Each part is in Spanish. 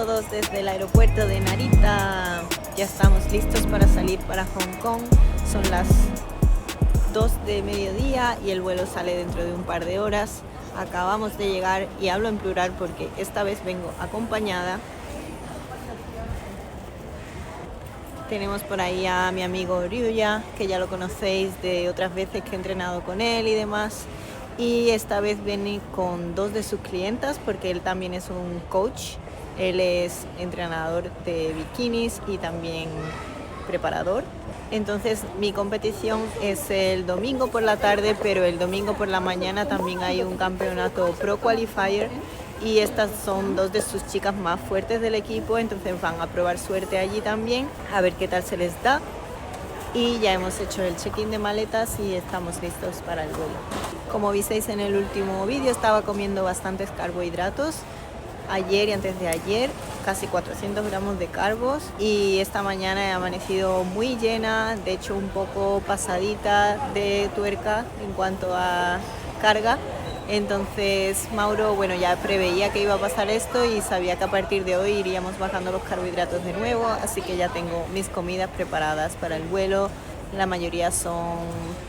todos desde el aeropuerto de Narita. Ya estamos listos para salir para Hong Kong. Son las 2 de mediodía y el vuelo sale dentro de un par de horas. Acabamos de llegar y hablo en plural porque esta vez vengo acompañada. Tenemos por ahí a mi amigo Ryuya, que ya lo conocéis de otras veces que he entrenado con él y demás. Y esta vez viene con 2 de sus clientas porque él también es un coach. Él es entrenador de bikinis y también preparador. Entonces mi competición es el domingo por la tarde, pero el domingo por la mañana también hay un campeonato Pro Qualifier y estas son 2 de sus chicas más fuertes del equipo, entonces van a probar suerte allí también, a ver qué tal se les da. Y ya hemos hecho el check-in de maletas y estamos listos para el vuelo. Como visteis en el último vídeo, estaba comiendo bastantes carbohidratos. Ayer y antes de ayer, casi 400 gramos de carbos. Y esta mañana he amanecido muy llena, de hecho un poco pasadita de tuerca en cuanto a carga. Entonces Mauro, bueno, ya preveía que iba a pasar esto y sabía que a partir de hoy iríamos bajando los carbohidratos de nuevo, así que ya tengo mis comidas preparadas para el vuelo. La mayoría son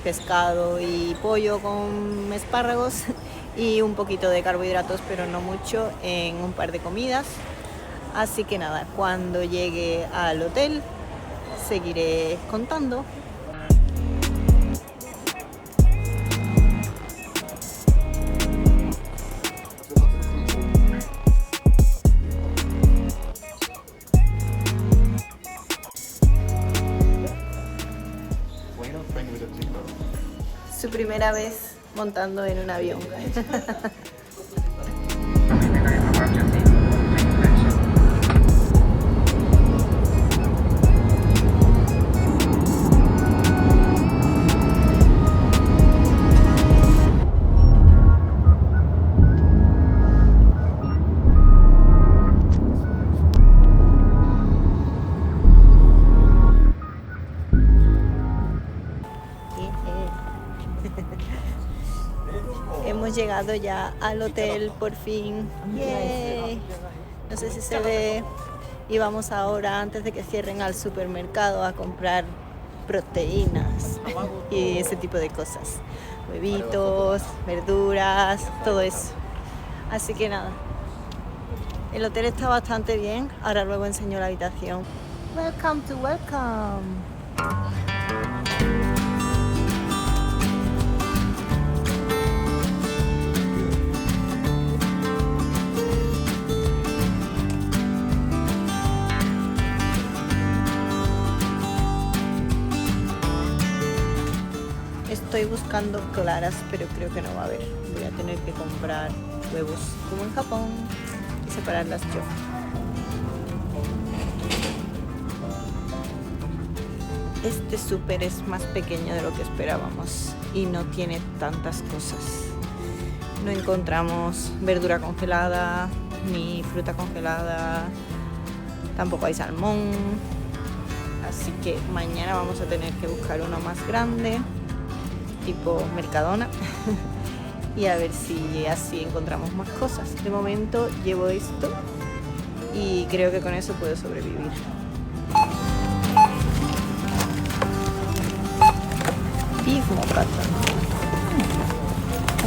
pescado y pollo con espárragos y un poquito de carbohidratos, pero no mucho, en un par de comidas. Así que nada, cuando llegue al hotel seguiré contando. Su primera vez montando en un avión. Hemos llegado ya al hotel por fin. ¡Yay! No sé si se ve. Y vamos ahora, antes de que cierren, al supermercado a comprar proteínas y ese tipo de cosas. Huevitos, verduras, todo eso. Así que nada. El hotel está bastante bien. Ahora luego enseño la habitación. Welcome to welcome. Estoy buscando claras, pero creo que no va a haber. Voy a tener que comprar huevos como en Japón y separarlas yo. Este súper es más pequeño de lo que esperábamos y no tiene tantas cosas. No encontramos verdura congelada ni fruta congelada, tampoco hay salmón. Así que mañana vamos a tener que buscar uno más grande, tipo Mercadona, y a ver si así encontramos más cosas. De momento llevo esto y creo que con eso puedo sobrevivir. Beef mokkata.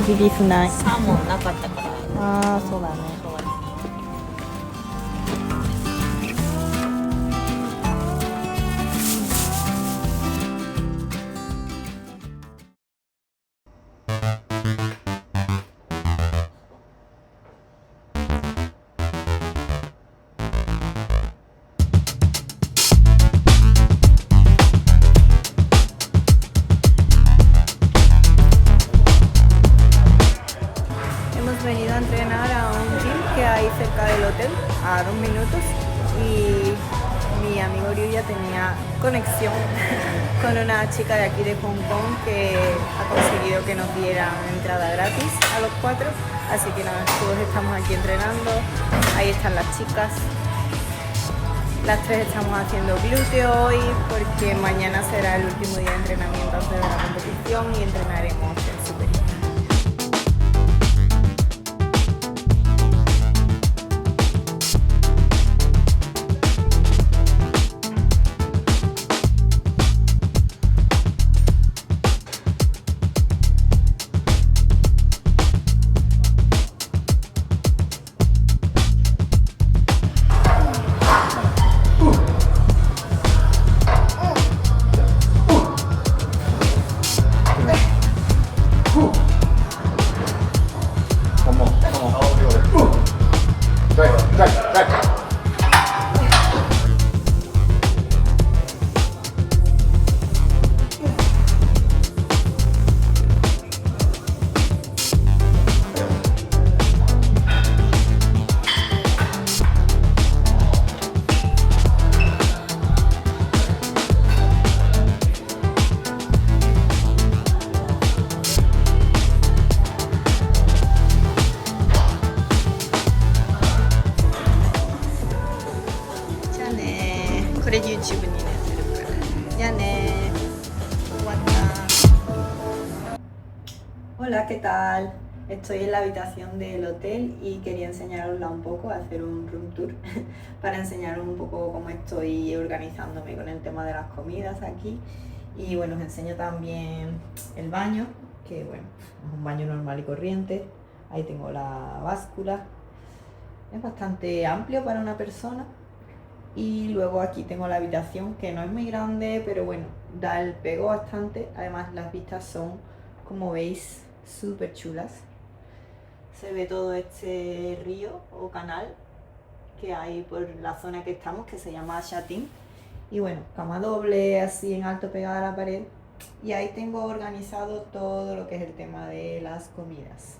Aquí beefない。サーモンなかったから。ああ、そうだね。Venido a entrenar a un gym que hay cerca del hotel, a 2 minutos, y mi amigo Ryuya tenía conexión con una chica de aquí de Hong Kong que ha conseguido que nos dieran entrada gratis a los 4, así que nada, todos estamos aquí entrenando. Ahí están las chicas, las 3 estamos haciendo glúteo hoy porque mañana será el último día de entrenamiento antes de la competición y entrenaremos en superior. 그래 유튜브니네. 야네. Hola, ¿qué tal? Estoy en la habitación del hotel y quería enseñarosla un poco, hacer un room tour para enseñaros un poco cómo estoy organizándome con el tema de las comidas aquí. Y bueno, os enseño también el baño, que bueno, es un baño normal y corriente. Ahí tengo la báscula. Es bastante amplio para una persona. Y luego aquí tengo la habitación, que no es muy grande, pero bueno, da el pego bastante. Además las vistas son, como veis, súper chulas. Se ve todo este río o canal que hay por la zona que estamos, que se llama Chatín. Y bueno, cama doble, así en alto pegada a la pared. Y ahí tengo organizado todo lo que es el tema de las comidas.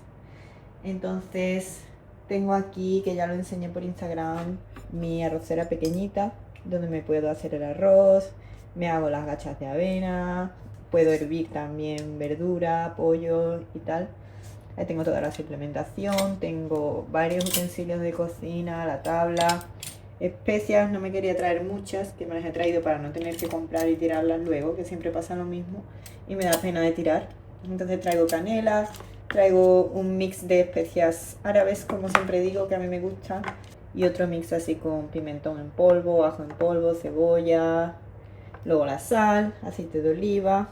Entonces tengo aquí, que ya lo enseñé por Instagram, mi arrocera pequeñita, donde me puedo hacer el arroz, me hago las gachas de avena, puedo hervir también verdura, pollo y tal. Ahí tengo toda la suplementación, tengo varios utensilios de cocina, la tabla, especias, no me quería traer muchas, que me las he traído para no tener que comprar y tirarlas luego, que siempre pasa lo mismo y me da pena de tirar. Entonces traigo canela, traigo un mix de especias árabes, como siempre digo, que a mí me gustan, y otro mix así con pimentón en polvo, ajo en polvo, cebolla, luego la sal, aceite de oliva.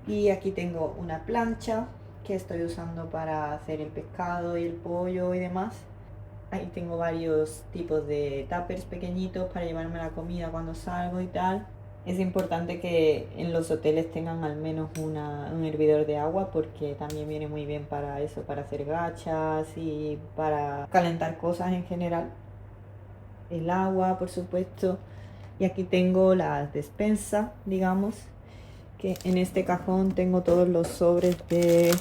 Y aquí tengo una plancha que estoy usando para hacer el pescado y el pollo y demás. Ahí tengo varios tipos de tuppers pequeñitos para llevarme la comida cuando salgo y tal. Es importante que en los hoteles tengan al menos un hervidor de agua, porque también viene muy bien para eso, para hacer gachas y para calentar cosas en general. El agua, por supuesto. Y aquí tengo la despensa, digamos, que en este cajón tengo todos los sobres de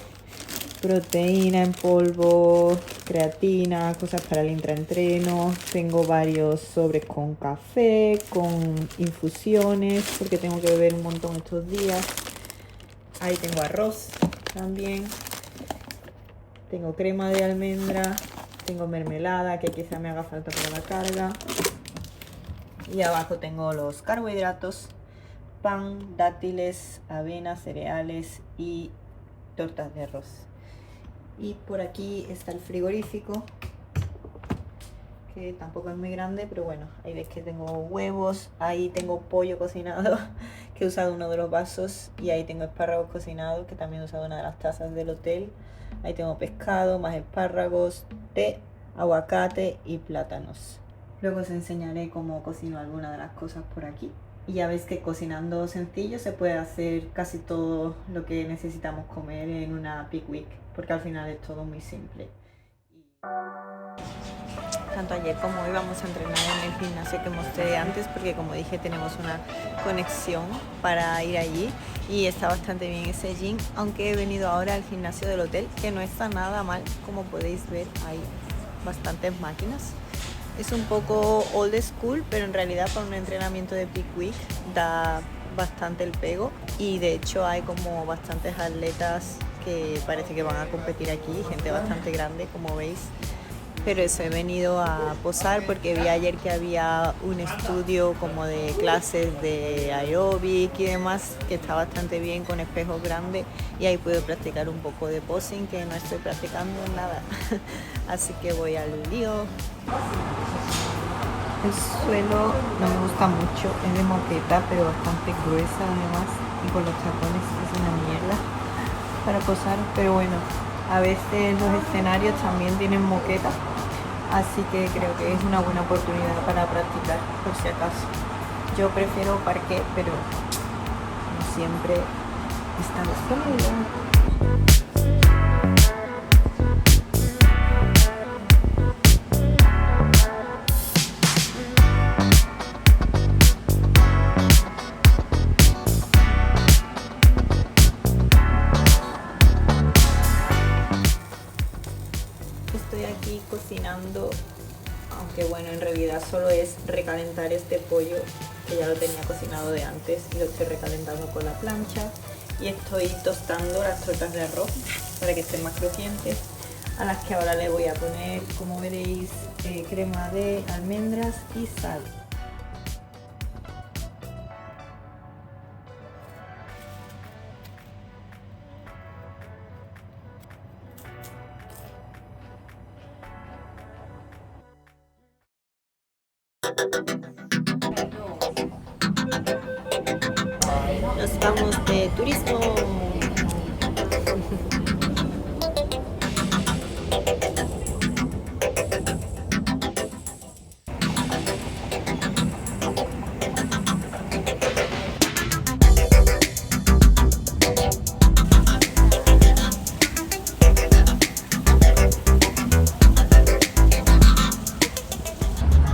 proteína en polvo, creatina, cosas para el intraentreno. Tengo varios sobres con café, con infusiones, porque tengo que beber un montón estos días. Ahí tengo arroz también. Tengo crema de almendra, tengo mermelada, que quizá me haga falta para la carga. Y abajo tengo los carbohidratos, pan, dátiles, avena, cereales y tortas de arroz. Y por aquí está el frigorífico, que tampoco es muy grande, pero bueno, ahí ves que tengo huevos, ahí tengo pollo cocinado, que he usado uno de los vasos, y ahí tengo espárragos cocinados, que también he usado una de las tazas del hotel. Ahí tengo pescado, más espárragos, té, aguacate y plátanos. Luego os enseñaré cómo cocino alguna de las cosas por aquí. Y ya veis que cocinando sencillo se puede hacer casi todo lo que necesitamos comer en una peak week, porque al final es todo muy simple. Tanto ayer como hoy vamos a entrenar en el gimnasio que mostré antes, porque como dije tenemos una conexión para ir allí y está bastante bien ese gym, aunque he venido ahora al gimnasio del hotel, que no está nada mal, como podéis ver hay bastantes máquinas. Es un poco old school, pero en realidad para un entrenamiento de peak week da bastante el pego, y de hecho hay como bastantes atletas que parece que van a competir aquí, gente bastante grande como veis. Pero eso, he venido a posar porque vi ayer que había un estudio como de clases de aeróbic y demás, que está bastante bien, con espejos grandes, y ahí puedo practicar un poco de posing, que no estoy practicando nada. Así que voy al lío. El suelo no me gusta mucho, es de moqueta, pero bastante gruesa además, y con los tacones es una mierda para posar, pero bueno, a veces los escenarios también tienen moqueta, así que creo que es una buena oportunidad para practicar, por si acaso. Yo prefiero parquet, pero no siempre está disponible. Estoy aquí cocinando, aunque bueno, en realidad solo es recalentar este pollo, que ya lo tenía cocinado de antes, y lo estoy recalentando con la plancha, y estoy tostando las tortas de arroz para que estén más crujientes, a las que ahora le voy a poner, como veréis, crema de almendras y sal. Nos vamos de turismo.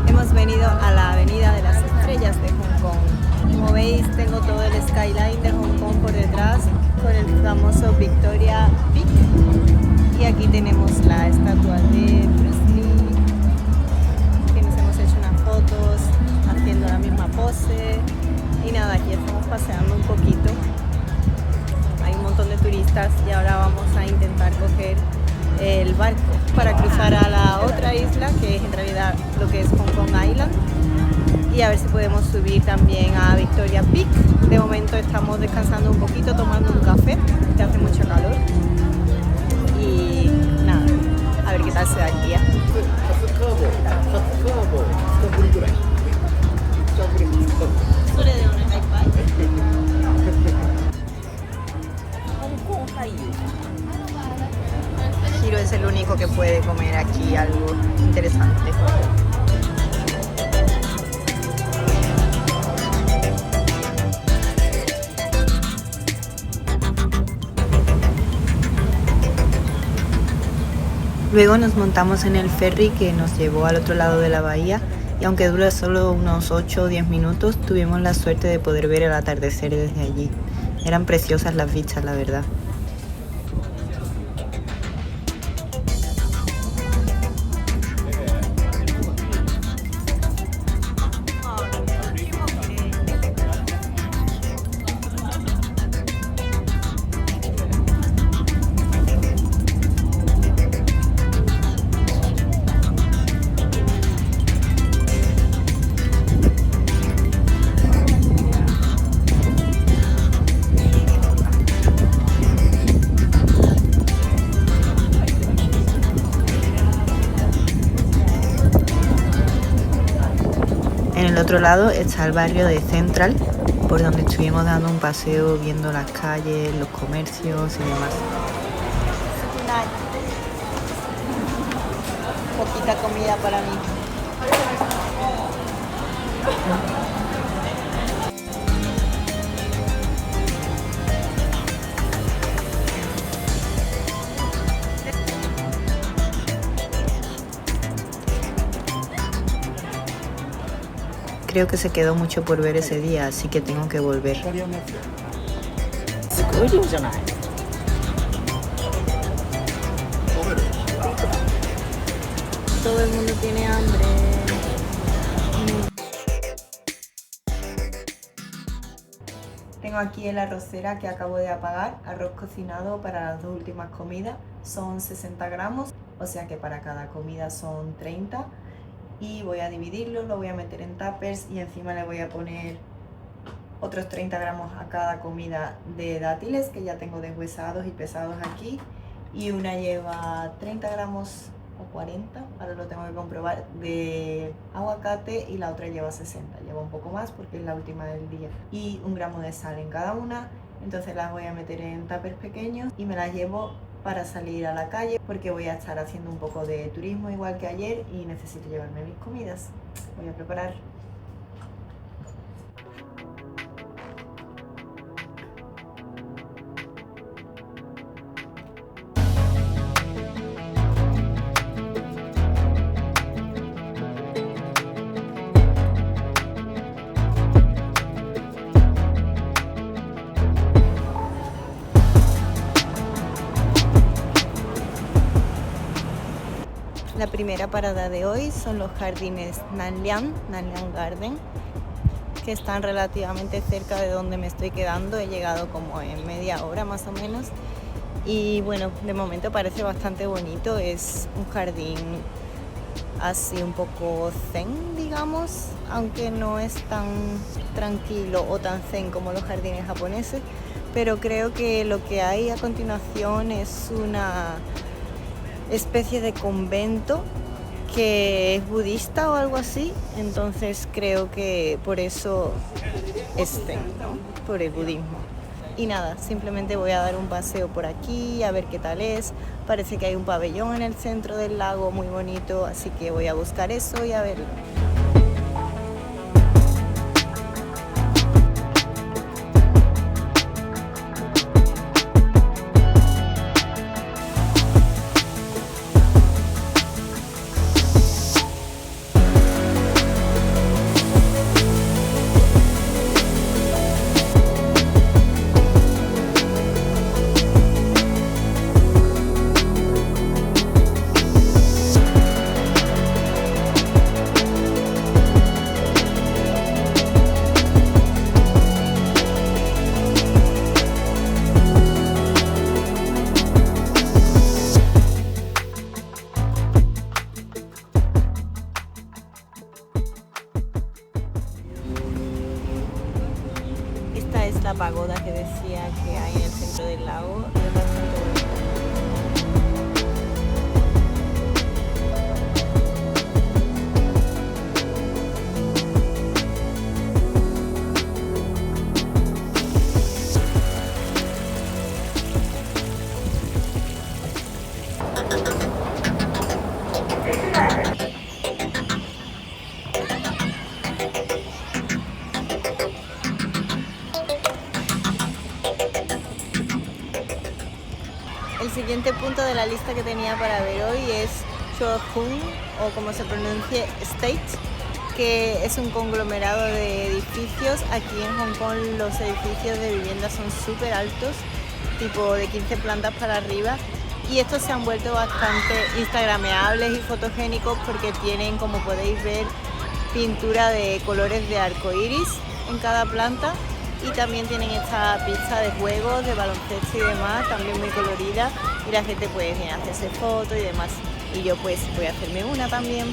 Hemos venido a la Avenida de las Estrellas de Hong Kong. Como veis, tengo todo el skyline de Hong Kong por detrás con el famoso Victoria Peak. Y aquí tenemos la estatua de Bruce Lee, que nos hemos hecho unas fotos haciendo la misma pose. Y nada, aquí estamos paseando un poquito. Hay un montón de turistas y ahora vamos a intentar coger el barco para cruzar a la otra isla, que es en realidad lo que es Hong Kong Island, y a ver si podemos subir también a Victoria Peak. De momento estamos descansando un poquito, tomando un café, que hace mucho calor, y nada, a ver qué tal se da el día. Giro es el único que puede comer aquí algo interesante. Luego nos montamos en el ferry que nos llevó al otro lado de la bahía, y aunque dura solo unos 8 o 10 minutos, tuvimos la suerte de poder ver el atardecer desde allí. Eran preciosas las vistas, la verdad. En el otro lado está el barrio de Central, por donde estuvimos dando un paseo viendo las calles, los comercios y demás. Poquita comida para mí. Creo que se quedó mucho por ver ese día, así que tengo que volver. Todo el mundo tiene hambre. Tengo aquí la arrocera que acabo de apagar, arroz cocinado para las dos últimas comidas. Son 60 gramos, o sea que para cada comida son 30. Y voy a dividirlo, lo voy a meter en tuppers y encima le voy a poner otros 30 gramos a cada comida de dátiles que ya tengo deshuesados y pesados aquí, y una lleva 30 gramos o 40, ahora lo tengo que comprobar, de aguacate, y la otra lleva 60, lleva un poco más porque es la última del día, y 1 gramo de sal en cada una. Entonces las voy a meter en tuppers pequeños y me las llevo para salir a la calle, porque voy a estar haciendo un poco de turismo igual que ayer y necesito llevarme mis comidas. Voy a preparar. La primera parada de hoy son los jardines Nanliang Garden, que están relativamente cerca de donde me estoy quedando. He llegado como en media hora más o menos. Y bueno, de momento parece bastante bonito. Es un jardín así un poco zen, digamos, aunque no es tan tranquilo o tan zen como los jardines japoneses. Pero creo que lo que hay a continuación es una especie de convento que es budista o algo así, entonces creo que por eso ¿no? Por el budismo. Y nada, simplemente voy a dar un paseo por aquí, a ver qué tal es. Parece que hay un pabellón en el centro del lago muy bonito, así que voy a buscar eso y a verlo. Esta es la pagoda que decía que hay en el centro del lago y es bastante bonita. El siguiente punto de la lista que tenía para ver hoy es Chowchun, o como se pronuncie, State, que es un conglomerado de edificios. Aquí en Hong Kong los edificios de vivienda son súper altos, tipo de 15 plantas para arriba, y estos se han vuelto bastante instagrameables y fotogénicos porque tienen, como podéis ver, pintura de colores de arco iris en cada planta. Y también tienen esta pista de juegos, de baloncesto y demás, también muy colorida, y la gente pues viene a hacerse fotos y demás. Y yo pues voy a hacerme una también.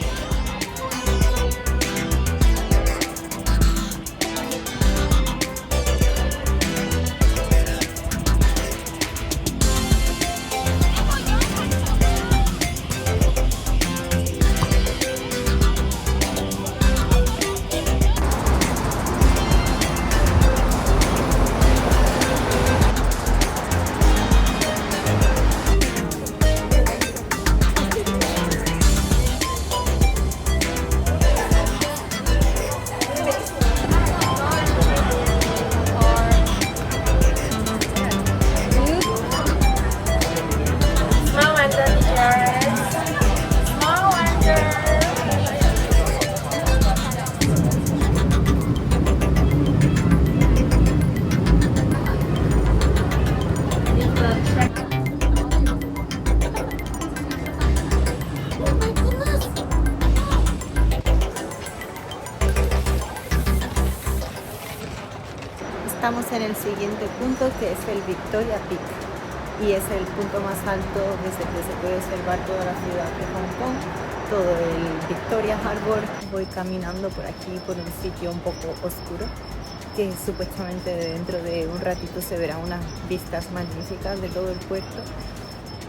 Estamos en el siguiente punto, que es el Victoria Peak, y es el punto más alto desde que se puede observar toda la ciudad de Hong Kong, todo el Victoria Harbour. Voy caminando por aquí por un sitio un poco oscuro, que supuestamente dentro de un ratito se verán unas vistas magníficas de todo el puerto.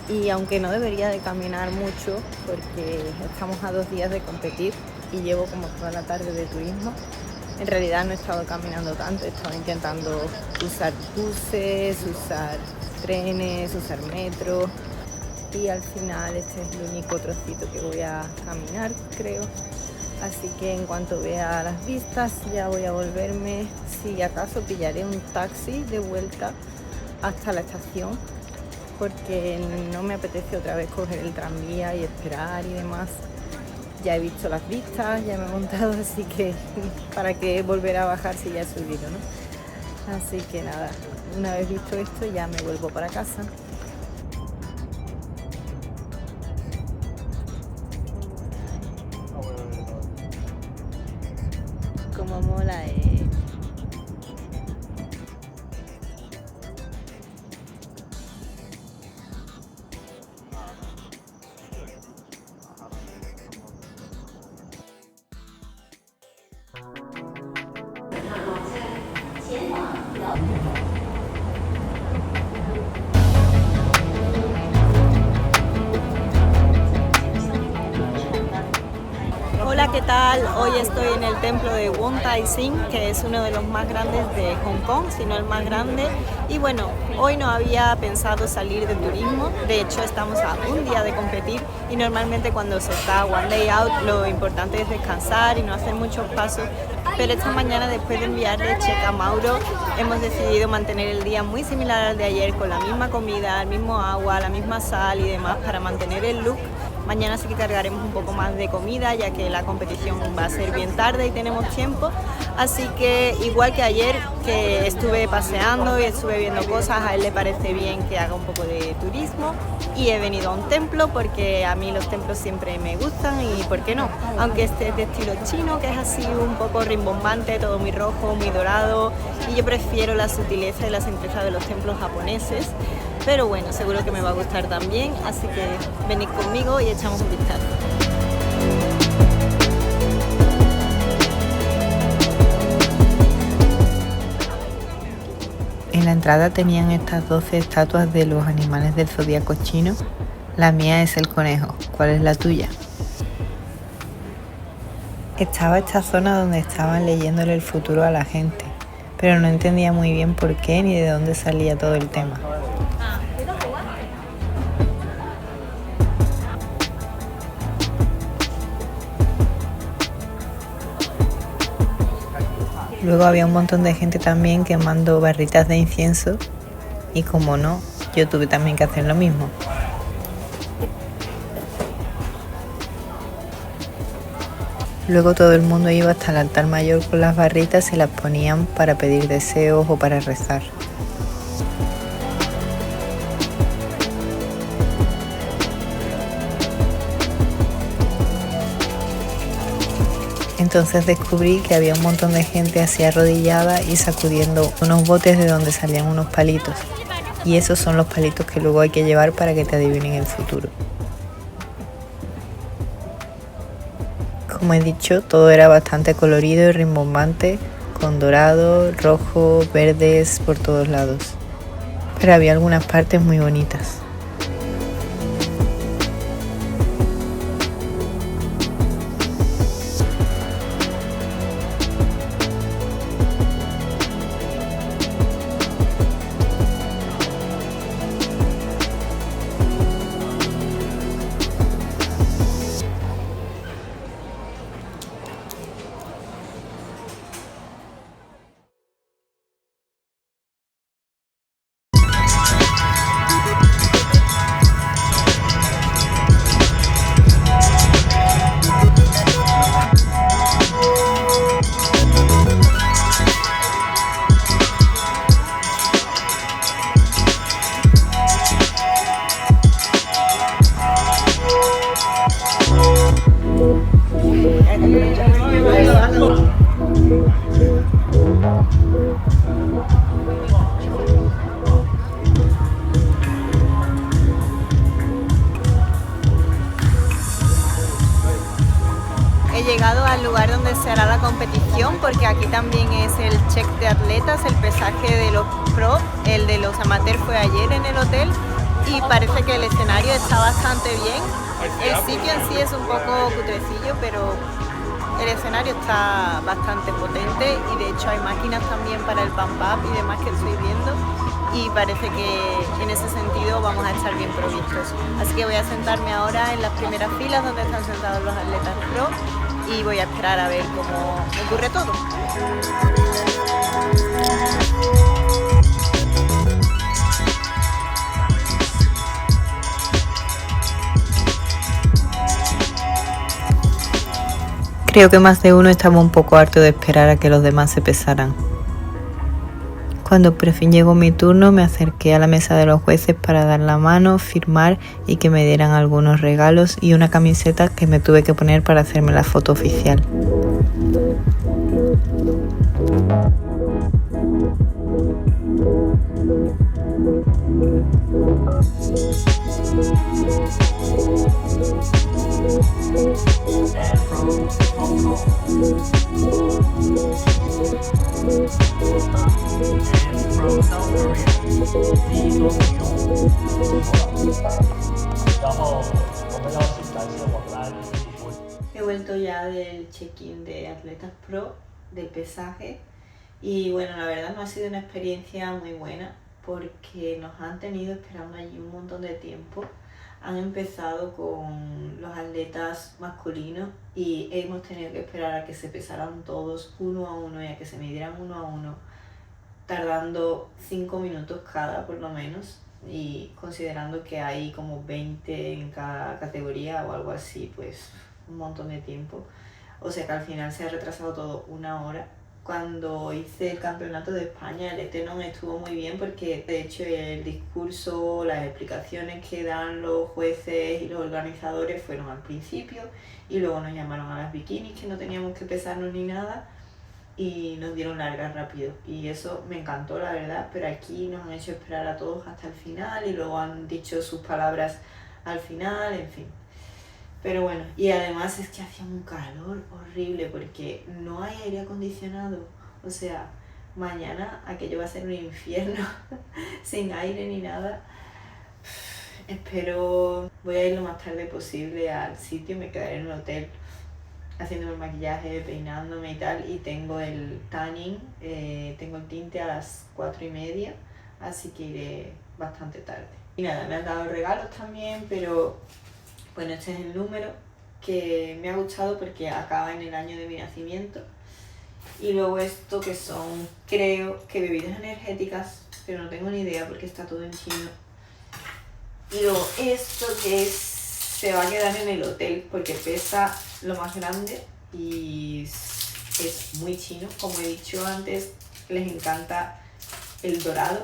Y aunque no debería de caminar mucho porque estamos a 2 días de competir y llevo como toda la tarde de turismo, en realidad no he estado caminando tanto, he estado intentando usar buses, usar trenes, usar metro, y al final este es el único trocito que voy a caminar, creo. Así que en cuanto vea las vistas ya voy a volverme. Si acaso pillaré un taxi de vuelta hasta la estación, porque no me apetece otra vez coger el tranvía y esperar y demás. Ya he visto las vistas, ya me he montado, así que para qué volver a bajar si ya he subido, ¿no? Así que nada, una vez visto esto ya me vuelvo para casa. Como mola, Hola, ¿qué tal? Hoy estoy en el templo de Won Tai Sin, que es uno de los más grandes de Hong Kong, si no el más grande. Y bueno, hoy no había pensado salir de turismo, de hecho estamos a un día de competir y normalmente cuando se está one day out lo importante es descansar y no hacer muchos pasos. Pero esta mañana, después de enviarle cheque a Mauro, hemos decidido mantener el día muy similar al de ayer, con la misma comida, el mismo agua, la misma sal y demás, para mantener el look. Mañana sí que cargaremos un poco más de comida, ya que la competición va a ser bien tarde y tenemos tiempo. Así que igual que ayer, que estuve paseando y estuve viendo cosas, a él le parece bien que haga un poco de turismo. Y he venido a un templo porque a mí los templos siempre me gustan y ¿por qué no? Aunque este es de estilo chino, que es así un poco rimbombante, todo muy rojo, muy dorado. Y yo prefiero la sutileza y la simpleza de los templos japoneses. Pero bueno, seguro que me va a gustar también, así que venid conmigo y echamos un vistazo. En la entrada tenían estas 12 estatuas de los animales del zodiaco chino. La mía es el conejo. ¿Cuál es la tuya? Estaba esta zona donde estaban leyéndole el futuro a la gente, pero no entendía muy bien por qué ni de dónde salía todo el tema. Luego había un montón de gente también quemando barritas de incienso y como no, yo tuve también que hacer lo mismo. Luego todo el mundo iba hasta el altar mayor con las barritas y las ponían para pedir deseos o para rezar. Entonces descubrí que había un montón de gente así arrodillada y sacudiendo unos botes de donde salían unos palitos. Y esos son los palitos que luego hay que llevar para que te adivinen el futuro. Como he dicho, todo era bastante colorido y rimbombante, con dorado, rojo, verdes por todos lados. Pero había algunas partes muy bonitas. He llegado al lugar donde se hará la competición porque aquí también es el check de atletas, el pesaje de los pro, el de los amateurs fue ayer en el hotel y parece que el escenario está bastante bien. El sitio en sí es un poco cutrecillo, pero el escenario está bastante potente y de hecho hay máquinas también para el pump up y demás que estoy viendo y parece que en ese sentido vamos a estar bien provistos. Así que voy a sentarme ahora en las primeras filas donde están sentados los atletas pro y voy a esperar a ver cómo ocurre todo. Creo que más de uno estaba un poco harto de esperar a que los demás se pesaran. Cuando por fin llegó mi turno, me acerqué a la mesa de los jueces para dar la mano, firmar y que me dieran algunos regalos y una camiseta que me tuve que poner para hacerme la foto oficial. vuelto ya del check-in de Atletas Pro, del pesaje, y bueno, la verdad no ha sido una experiencia muy buena porque nos han tenido esperando allí un montón de tiempo. Han empezado con los atletas masculinos y hemos tenido que esperar a que se pesaran todos uno a uno y a que se midieran uno a uno, tardando 5 minutos cada por lo menos, y considerando que hay como 20 en cada categoría o algo así, pues un montón de tiempo. O sea que al final se ha retrasado todo 1 hora. Cuando hice el campeonato de España, el Etenon estuvo muy bien porque de hecho el discurso, las explicaciones que dan los jueces y los organizadores fueron al principio, y luego nos llamaron a las bikinis que no teníamos que pesarnos ni nada y nos dieron largas rápido, y eso me encantó la verdad, pero aquí nos han hecho esperar a todos hasta el final y luego han dicho sus palabras al final, en fin. Pero bueno, y además es que hacía un calor horrible porque no hay aire acondicionado. O sea, mañana aquello va a ser un infierno sin aire ni nada. Espero, voy a ir lo más tarde posible al sitio, me quedaré en el hotel haciéndome el maquillaje, peinándome y tal, y tengo el tanning, tengo el tinte a las 4:30, así que iré bastante tarde. Y nada, me han dado regalos también, pero bueno, este es el número que me ha gustado porque acaba en el año de mi nacimiento. Y luego esto que son, creo que bebidas energéticas, pero no tengo ni idea porque está todo en chino. Y luego esto que se va a quedar en el hotel porque pesa lo más grande y es muy chino. Como he dicho antes, les encanta el dorado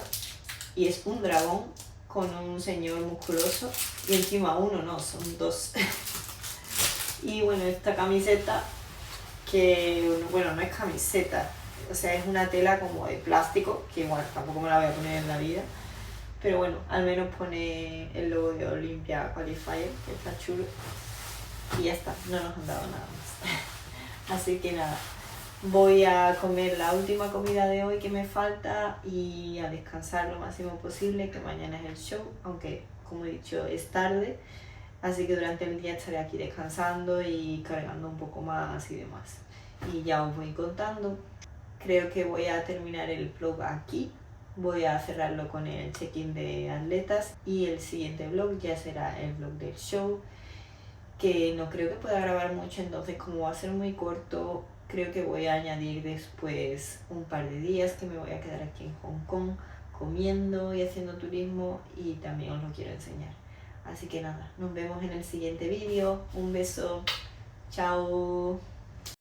y es un dragón con un señor musculoso, y encima uno no, son dos. Y bueno, esta camiseta, que bueno, no es camiseta, o sea, es una tela como de plástico, que igual tampoco me la voy a poner en la vida, pero bueno, al menos pone el logo de Olympia Qualifier, que está chulo, y ya está, no nos han dado nada más. Así que nada, voy a comer la última comida de hoy que me falta y a descansar lo máximo posible, que mañana es el show, aunque como he dicho es tarde, así que durante el día estaré aquí descansando y cargando un poco más y demás. Y ya os voy contando. Creo que voy a terminar el vlog aquí, voy a cerrarlo con el check-in de atletas y el siguiente vlog ya será el vlog del show, que no creo que pueda grabar mucho, entonces como va a ser muy corto, creo que voy a añadir después un par de días que me voy a quedar aquí en Hong Kong comiendo y haciendo turismo, y también os lo quiero enseñar. Así que nada, nos vemos en el siguiente vídeo. Un beso. Chao.